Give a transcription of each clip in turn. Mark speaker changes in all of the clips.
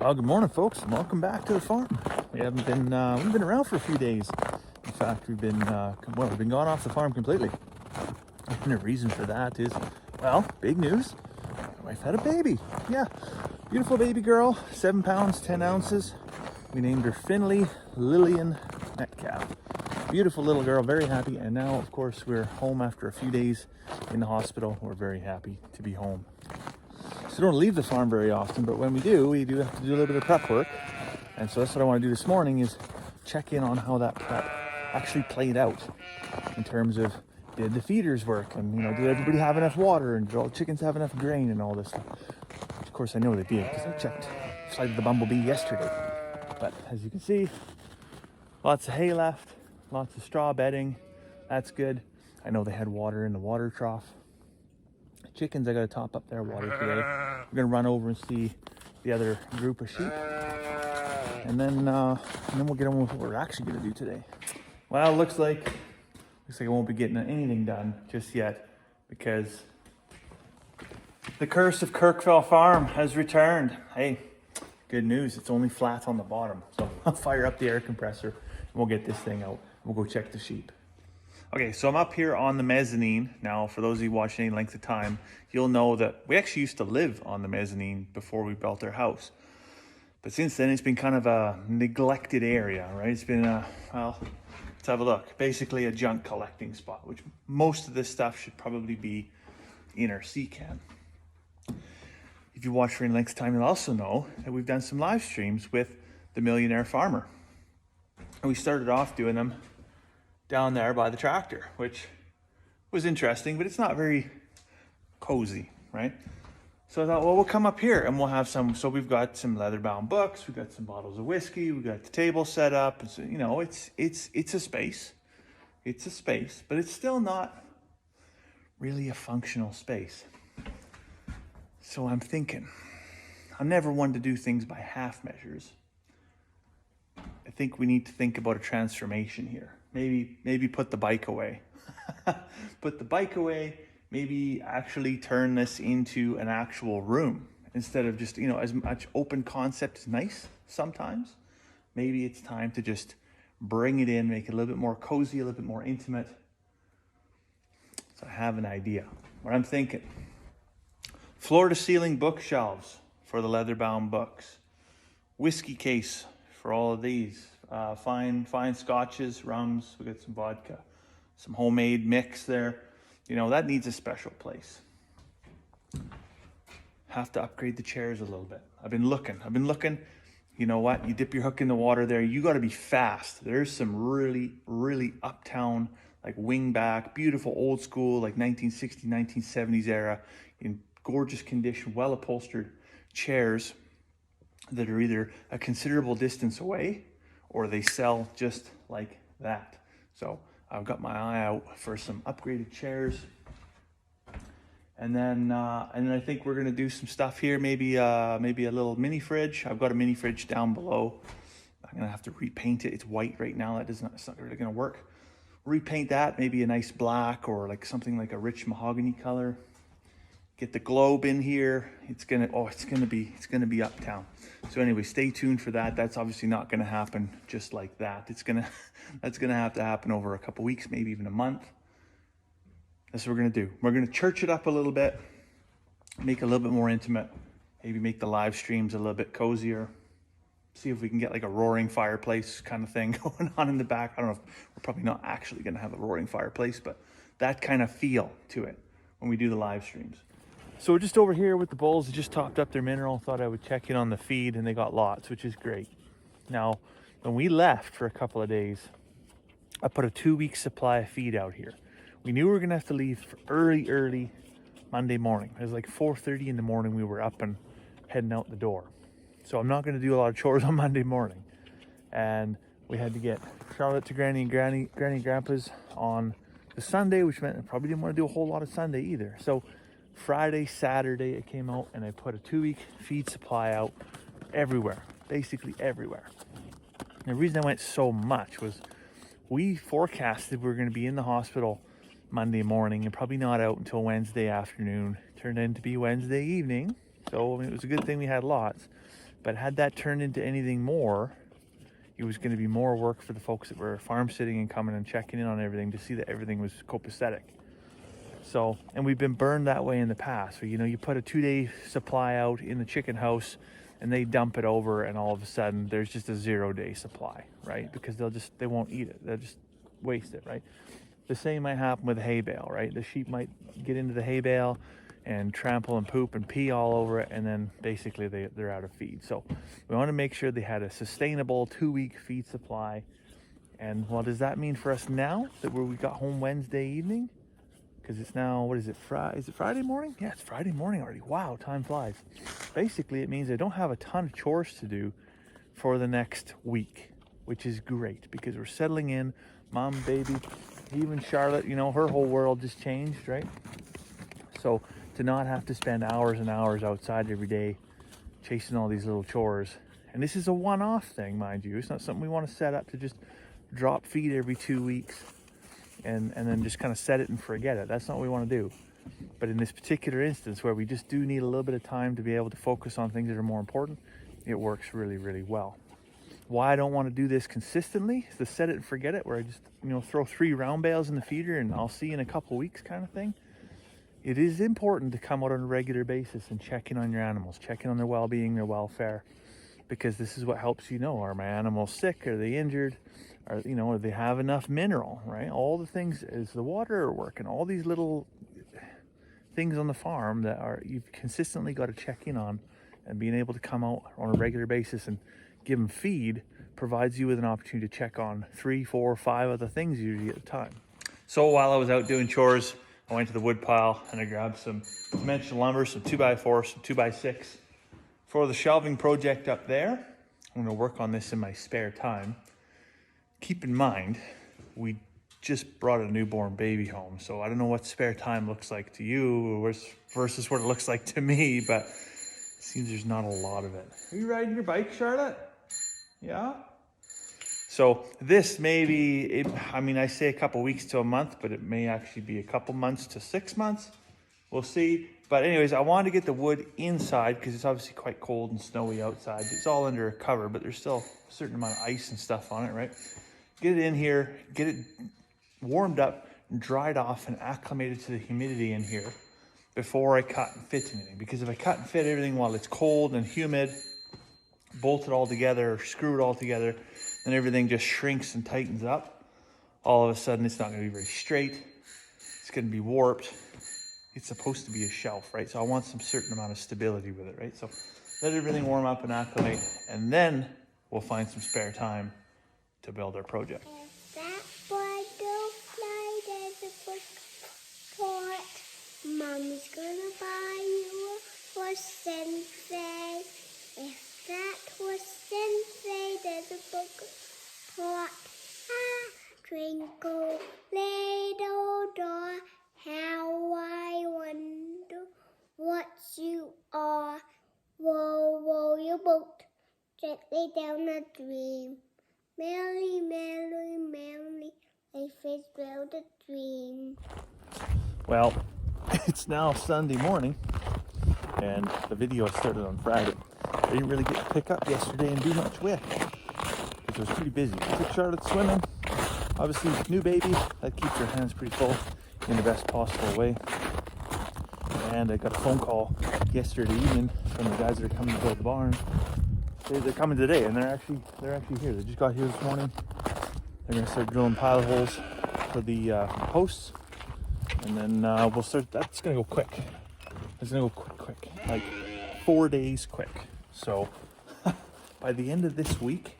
Speaker 1: Well, good morning, folks, and welcome back to the farm. We've been around for a few days. In fact, we've been gone off the farm completely. And the reason for that is, well, big news. My wife had a baby. Yeah, beautiful baby girl, 7 pounds, 10 ounces. We named her Finley Lillian Metcalf. Beautiful little girl, very happy. And now, of course, we're home after a few days in the hospital. We're very happy to be home. So we don't leave the farm very often, but when we do have to do a little bit of prep work. And so that's what I want to do this morning, is check in on how that prep actually played out in terms of, did the feeders work, and did everybody have enough water, and did all the chickens have enough grain and all this stuff. Which of course I know they did, because I checked Flight of the Bumblebee yesterday. But as you can see, lots of hay left, lots of straw bedding. That's good. I know they had water in the water trough. Chickens, I got to top up their water today. We're gonna run over and see the other group of sheep, and then we'll get on with what we're actually gonna do today. Well, looks like I won't be getting anything done just yet, because the curse of Kirkville Farm has returned. Hey, good news, it's only flat on the bottom. So I'll fire up the air compressor and we'll get this thing out. We'll go check the sheep. Okay, so I'm up here on the mezzanine. Now, for those of you watching any length of time, you'll know that we actually used to live on the mezzanine before we built our house. But since then, it's been kind of a neglected area, right? It's been well, let's have a look. Basically a junk collecting spot, which most of this stuff should probably be in our sea can. If you watch for any length of time, you'll also know that we've done some live streams with the Millionaire Farmer. And we started off doing them down there by the tractor, which was interesting, but it's not very cozy, right? So I thought, well, we'll come up here and we'll have some. So we've got some leather-bound books, we've got some bottles of whiskey, we've got the table set up. And so, it's a space. It's a space, but it's still not really a functional space. So I'm thinking, I'm never one to do things by half measures. I think we need to think about a transformation here. Maybe put the bike away. Put the bike away, maybe actually turn this into an actual room instead of just, as much open concept is nice sometimes. Maybe it's time to just bring it in, make it a little bit more cozy, a little bit more intimate. So I have an idea. What I'm thinking, floor to ceiling bookshelves for the leather-bound books, whiskey case for all of these, fine scotches, rums. We got some vodka, some homemade mix there. That needs a special place. Have to upgrade the chairs a little bit. I've been looking. You know what? You dip your hook in the water there. You got to be fast. There's some really, really uptown, like wingback, beautiful old school, like 1960s, 1970s era, in gorgeous condition, well upholstered chairs that are either a considerable distance away or they sell just like that. So I've got my eye out for some upgraded chairs. And then I think we're gonna do some stuff here, maybe a little mini fridge. I've got a mini fridge down below. I'm gonna have to repaint it. It's white right now. It's not really gonna work. Repaint that, maybe a nice black or like something like a rich mahogany color. Get the globe in here. It's gonna be uptown. So anyway, stay tuned for that. That's obviously not gonna happen just like that. That's gonna have to happen over a couple weeks, maybe even a month. That's what we're gonna do. We're gonna church it up a little bit, make it a little bit more intimate, maybe make the live streams a little bit cozier. See if we can get like a roaring fireplace kind of thing going on in the back. I don't know if we're probably not actually gonna have a roaring fireplace, but that kind of feel to it when we do the live streams. So we're just over here with the bulls. They just topped up their mineral. Thought I would check in on the feed, and they got lots, which is great. Now, when we left for a couple of days, I put a 2-week supply of feed out here. We knew we were gonna have to leave for early Monday morning. It was like 4:30 in the morning. We were up and heading out the door. So I'm not gonna do a lot of chores on Monday morning. And we had to get Charlotte to Granny and Grandpa's on the Sunday, which meant I probably didn't want to do a whole lot of Sunday either. So Friday, Saturday, it came out and I put a 2-week feed supply out everywhere, basically everywhere. And the reason I went so much was we forecasted we were going to be in the hospital Monday morning and probably not out until Wednesday afternoon. Turned out to be Wednesday evening. So I mean, it was a good thing we had lots. But had that turned into anything more, it was going to be more work for the folks that were farm sitting and coming and checking in on everything to see that everything was copacetic. So, and we've been burned that way in the past. So, you know, you put a 2-day supply out in the chicken house and they dump it over, and all of a sudden there's just a 0-day supply, right? Because they won't eat it. They'll just waste it, right? The same might happen with a hay bale, right? The sheep might get into the hay bale and trample and poop and pee all over it, and then basically they're out of feed. So we want to make sure they had a sustainable 2-week feed supply. And what does that mean for us now that we got home Wednesday evening? Because it's now, what is it, Is it Friday morning? Yeah, it's Friday morning already. Wow, time flies. Basically, it means I don't have a ton of chores to do for the next week, which is great because we're settling in. Mom, baby, even Charlotte, you know, her whole world just changed, right? So to not have to spend hours and hours outside every day chasing all these little chores. And this is a one-off thing, mind you. It's not something we want to set up to just drop feed every 2 weeks and then just kind of set it and forget it. That's not what we want to do. But in this particular instance where we just do need a little bit of time to be able to focus on things that are more important, it works really, really well. Why I don't want to do this consistently is to set it and forget it, where I just, you know, throw 3 round bales in the feeder and I'll see you in a couple of weeks kind of thing. It is important to come out on a regular basis and check in on your animals, check in on their well-being, their welfare, because this is what helps you know, are my animals sick? Are they injured? Are, you know, do they have enough mineral, right? All the things, is the water working? All these little things on the farm that you've consistently got to check in on, and being able to come out on a regular basis and give them feed provides you with an opportunity to check on 3, 4, 5 other things usually at a time. So while I was out doing chores, I went to the wood pile and I grabbed some dimensional lumber, some 2x4, some 2x6 for the shelving project up there. I'm gonna work on this in my spare time. Keep in mind, we just brought a newborn baby home, so I don't know what spare time looks like to you versus what it looks like to me, but it seems there's not a lot of it. Are you riding your bike, Charlotte? Yeah? So this may be, I say a couple weeks to a month, but it may actually be a couple months to 6 months. We'll see. But anyways, I wanted to get the wood inside because it's obviously quite cold and snowy outside. It's all under a cover, but there's still a certain amount of ice and stuff on it, right? Get it in here, get it warmed up and dried off and acclimated to the humidity in here before I cut and fit anything. Because if I cut and fit everything while it's cold and humid, bolt it all together or screw it all together, then everything just shrinks and tightens up. All of a sudden, it's not going to be very straight. It's going to be warped. It's supposed to be a shelf, right? So I want some certain amount of stability with it, right? So let everything warm up and acclimate, and then we'll find some spare time to build our project.
Speaker 2: If that butterfly there's a book pot, Mommy's gonna buy you for Sensei. If that was Sensei, there's a book pot. Ah, twinkle, little star, how I wonder what you are. Roll, roll your boat gently down the stream. Merrily, merrily, merrily, life is built a dream.
Speaker 1: Well, it's now Sunday morning, and the video I started on Friday. I didn't really get to pick up yesterday and do much with, because I was pretty busy. I took Charlotte swimming. Obviously, new baby, that keeps her hands pretty full in the best possible way. And I got a phone call yesterday evening from the guys that are coming to build the barn. They're coming today, and they're actually here. They just got here this morning. They're gonna start drilling pilot holes for the posts, and then we'll start. That's gonna go quick. It's gonna go quick, like 4 days quick. So by the end of this week,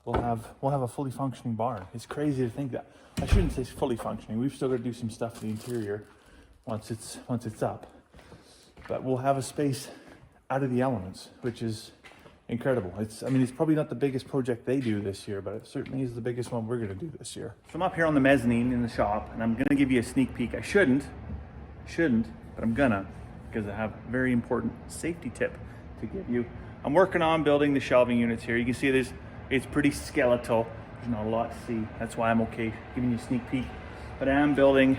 Speaker 1: we'll have a fully functioning barn. It's crazy to think that. I shouldn't say fully functioning. We've still got to do some stuff to the interior once it's up, but we'll have a space out of the elements, which is incredible. It's probably not the biggest project they do this year, but it certainly is the biggest one we're going to do this year. So I'm up here on the mezzanine in the shop, and I'm going to give you a sneak peek. I shouldn't, but I'm gonna, because I have a very important safety tip to give you. I'm working on building the shelving units here. You can see it's pretty skeletal. There's not a lot to see. That's why I'm okay giving you a sneak peek. But I am building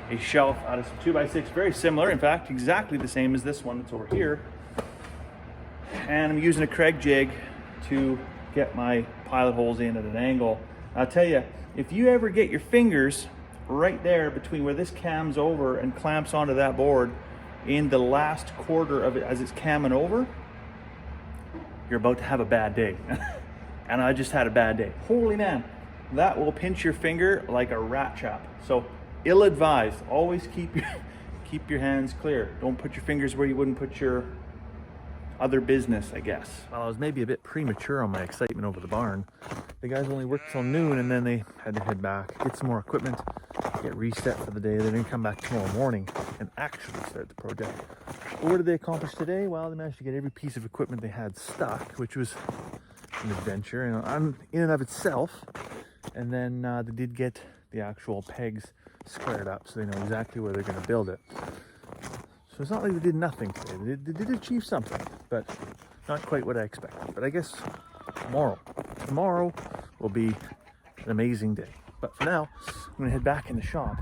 Speaker 1: a shelf out of some 2x6, very similar, in fact, exactly the same as this one that's over here. and I'm using a Craig jig to get my pilot holes in at an angle. I'll tell you, if you ever get your fingers right there between where this cams over and clamps onto that board in the last quarter of it as it's camming over, you're about to have a bad day. And I just had a bad day. Holy man, that will pinch your finger like a rat trap. So ill-advised, always keep your hands clear. Don't put your fingers where you wouldn't put your other business, I guess. Well, I was maybe a bit premature on my excitement over the barn. The guys only worked till noon and then they had to head back, get some more equipment, get reset for the day. They're gonna come back tomorrow morning and actually start the project. But what did they accomplish today? Well, they managed to get every piece of equipment they had stuck, which was an adventure in and of itself. And then they did get the actual pegs squared up so they know exactly where they're gonna build it. So it's not like they did nothing today. They did achieve something, but not quite what I expected. But I guess tomorrow will be an amazing day. But for now, I'm gonna head back in the shop,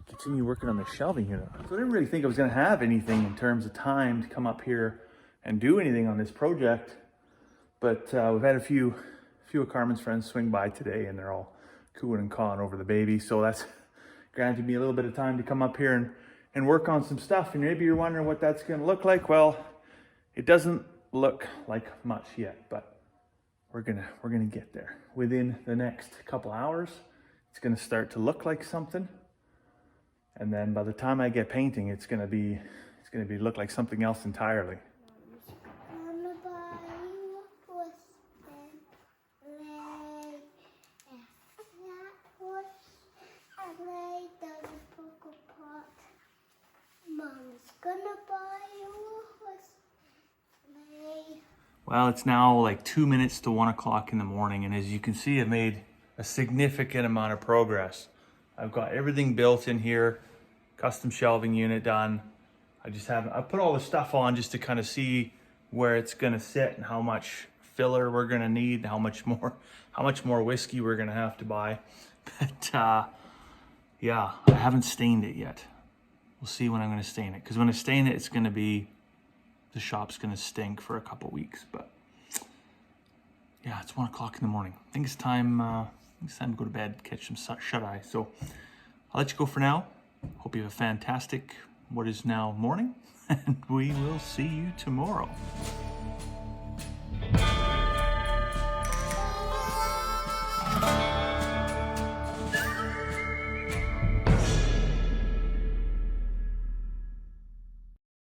Speaker 1: continue working on the shelving unit. So I didn't really think I was gonna have anything in terms of time to come up here and do anything on this project. But we've had a few of Carmen's friends swing by today and they're all cooing and cawing over the baby. So that's granted me a little bit of time to come up here and work on some stuff. And maybe you're wondering what that's gonna look like. Well, it doesn't look like much yet, but we're gonna get there. Within the next couple hours, it's gonna start to look like something. And then by the time I get painting, it's gonna look like something else entirely. Well, it's now like 2 minutes to 1 o'clock in the morning, and as you can see, I've made a significant amount of progress. I've got everything built in here, custom shelving unit done. I put all the stuff on just to kind of see where it's gonna sit and how much filler we're gonna need, and how much more whiskey we're gonna have to buy. But yeah, I haven't stained it yet. We'll see when I'm gonna stain it, because when I stain it, the shop's gonna stink for a couple weeks. But yeah, it's 1 o'clock in the morning. I think it's time to go to bed, catch some shut-eye. So I'll let you go for now. Hope you have a fantastic, what is now morning, and we will see you tomorrow.